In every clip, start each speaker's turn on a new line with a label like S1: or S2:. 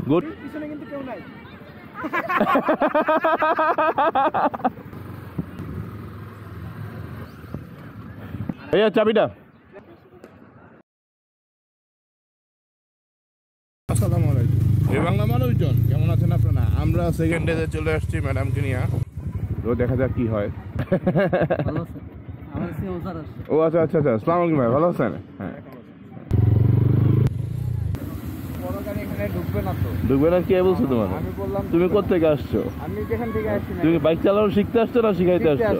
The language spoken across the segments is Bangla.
S1: গুড।
S2: পিছনে কিন্তু কেউ নাই।
S1: ভাইয়া চাবিটা। আসসালামু আলাইকুম। এই বাংলা মানুষজন কেমন আছেন আপনারা? আমরা সেকেন্ড ডেতে চলে আসছি ম্যাডামকে নিয়ে। তো দেখা যাক কি হয়। ও আচ্ছা আচ্ছা আচ্ছা, আসসালামু আলাইকুম ভাই, ভালো আছেন? হ্যাঁ। ঢুকবে না কে বলছো তোমার? তুমি কোথেকে আসছো?
S2: আমি যেখান থেকে আসছি।
S1: তুমি বাইক চালানো শিখতে আসছো না শিখাইতে আসছো?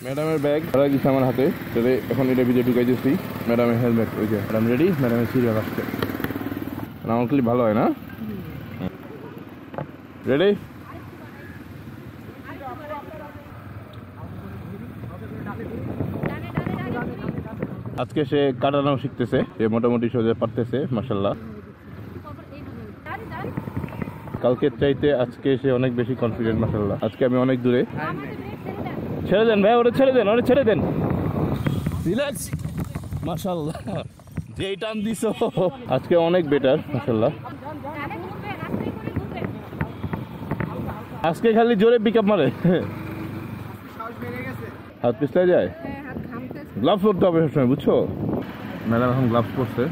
S1: ম্যাডামের ব্যাগ ধরা গেছে আমার হাতে, তাহলে এখন এটা ভিজে ঢুকাই দিচ্ছি। ম্যাডামের হেলমেট, ওই যে ম্যাডাম রেডি, ম্যাডামের সিরিয়াল আসছে। আমার ক্লিপ ভালো হয় না? রেডি? আজকে সে কাটানো শিখতেছে, সে মোটামুটি সোজা পারতেছে মাশাআল্লাহ। কালকের চাইতে আজকে সে অনেক বেশি কনফিডেন্ট মাশাআল্লাহ। আজকে আমি অনেক দূরে। ছেড়ে দেন ভাই, ওরে ছেড়ে দেন, ওরে ছেড়ে দেন। রিল্যাক্স মাশাআল্লাহ, যেই টান দিছো আজকে অনেক বেটার মাশাআল্লাহ। আজকে খালি জোরে পিকআপ মারে, হাত পিছলে যায়। গ্লাভস পরতে হবে সবসময়, বুঝছো? ম্যাডাম এখন গ্লাভস পরছে।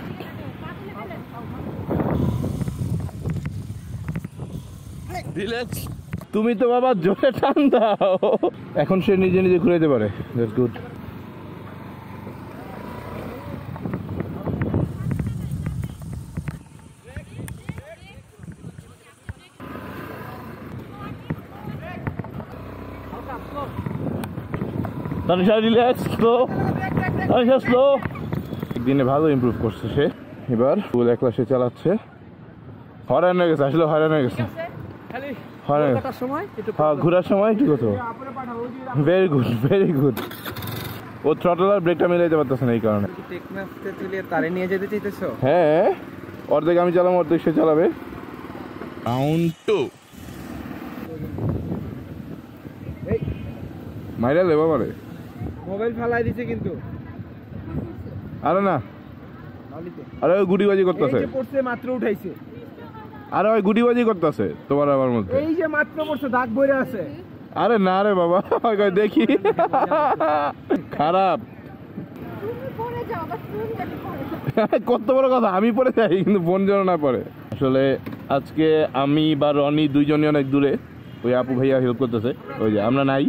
S1: তুমি তো বাবা জোরে টান দাও। এখন সে নিজে নিজে ঘুরে যেতে পারে, that's good. Tanisha relax, slow, Tanisha slow. একদিনে ভালো ইমপ্রুভ করছে সে, এবার ফুল একলা সে চালাচ্ছে। হয়রান হয়ে গেছে, আসলে হয়রান হয়ে গেছে। হ্যাঁ, ঘোরার সময় ঠিক হতো। Very good, very good. ও থ্রটল আর ব্রেকটা মিলাইতে পারতেছে না এই কারণে। হ্যাঁ, অর্ধেক আমি চালাবো, অর্ধেক সে চালাবে। রাউন্ড 2 মাইরা লেবা মারে।
S2: মোবাইল ফালাই দিছে কিন্তু।
S1: আরে না, আরে ওই গুটিবাজি করতেছে।
S2: এই যে পড়ছে, মাত্র উঠাইছে।
S1: আরে ওই গুটিবাজি করতেছে তোমার আমার মধ্যে।
S2: এই যে মাত্র পড়ছে, দাগ বইরা আছে।
S1: আরে না রে বাবা, দেখি খারাপ। কত বড় কথা, আমি পড়ে যাই কিন্তু ফোন যেন না পড়ে। আসলে আজকে আমি বা রনি দুইজনই অনেক দূরে, ওই আপু ভাইয়া হেল্প করতেছে, ওই যে আমরা নাই।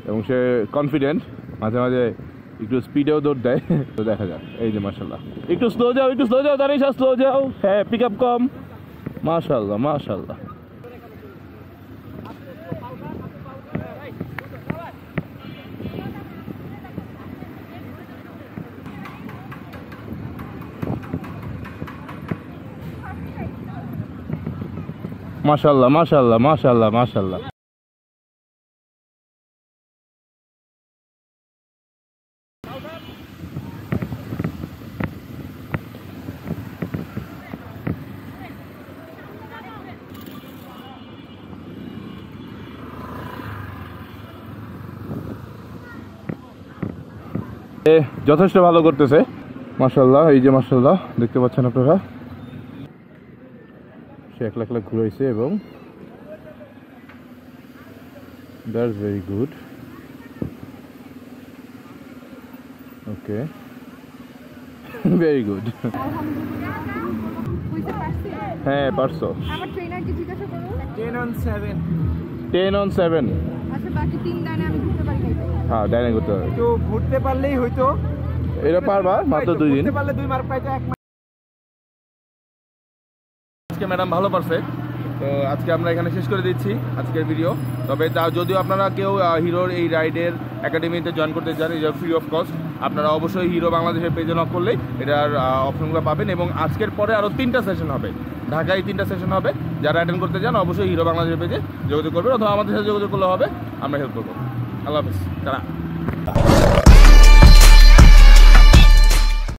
S1: এবং সে কনফিডেন্ট, মাঝে মাঝে একটু স্পিডেও দৌড় দেয়। তো দেখা যাক। এই যে মাশাআল্লাহ, একটু স্লো যাও, একটু স্লো যাও তানিশা, স্লো যাও। হ্যাঁ, পিক আপ কম। মাশাআল্লাহ মাশাআল্লাহ। মাশাআল্লাহ মাশাআল্লাহ মাশাআল্লাহ মাশাআল্লাহ। যথেষ্ট ভালো করতেছে মাশাআল্লাহ। এই যে মাশাআল্লাহ দেখতে পাচ্ছেন আপনারা, সে একলা একলা ঘুরাইছে এবং that's very good. Okay, very good. হ্যাঁ পারছো। 10 on 7।
S3: আচ্ছা, বাকি 3 ডানে আমি ঘুরতে পারি না।
S1: হ্যাঁ, ডানে ঘুরতে পারবে।
S2: তো ঘুরতে পারলেই হইতো।
S1: এটা পারবা মাত্র 2 দিন।
S2: ঘুরতে পারলে 2 মার্ক পাইতো, 1 মার্ক।
S1: আজকে ম্যাডাম ভালো পারছে। তো আজকে আমরা এখানে শেষ করে দিচ্ছি আজকের ভিডিও। তবে যদিও আপনারা কেউ হিরোর এই রাইডের একাডেমিতে জয়েন করতে চান, এটা ফ্রি অফ কস্ট, আপনারা অবশ্যই হিরো বাংলাদেশের পেজে নক করলেই এটার অপশনগুলো পাবেন। এবং আজকের পরে আরও 3টা সেশন হবে, ঢাকায় 3টা সেশন হবে। যারা অ্যাটেন্ড করতে চান অবশ্যই হিরো বাংলাদেশের পেজে যোগাযোগ করবেন, অথবা আমাদের সাথে যোগাযোগ করলে হবে, আমরা হেল্প করবো। আল্লাহ হাফেজ। তারা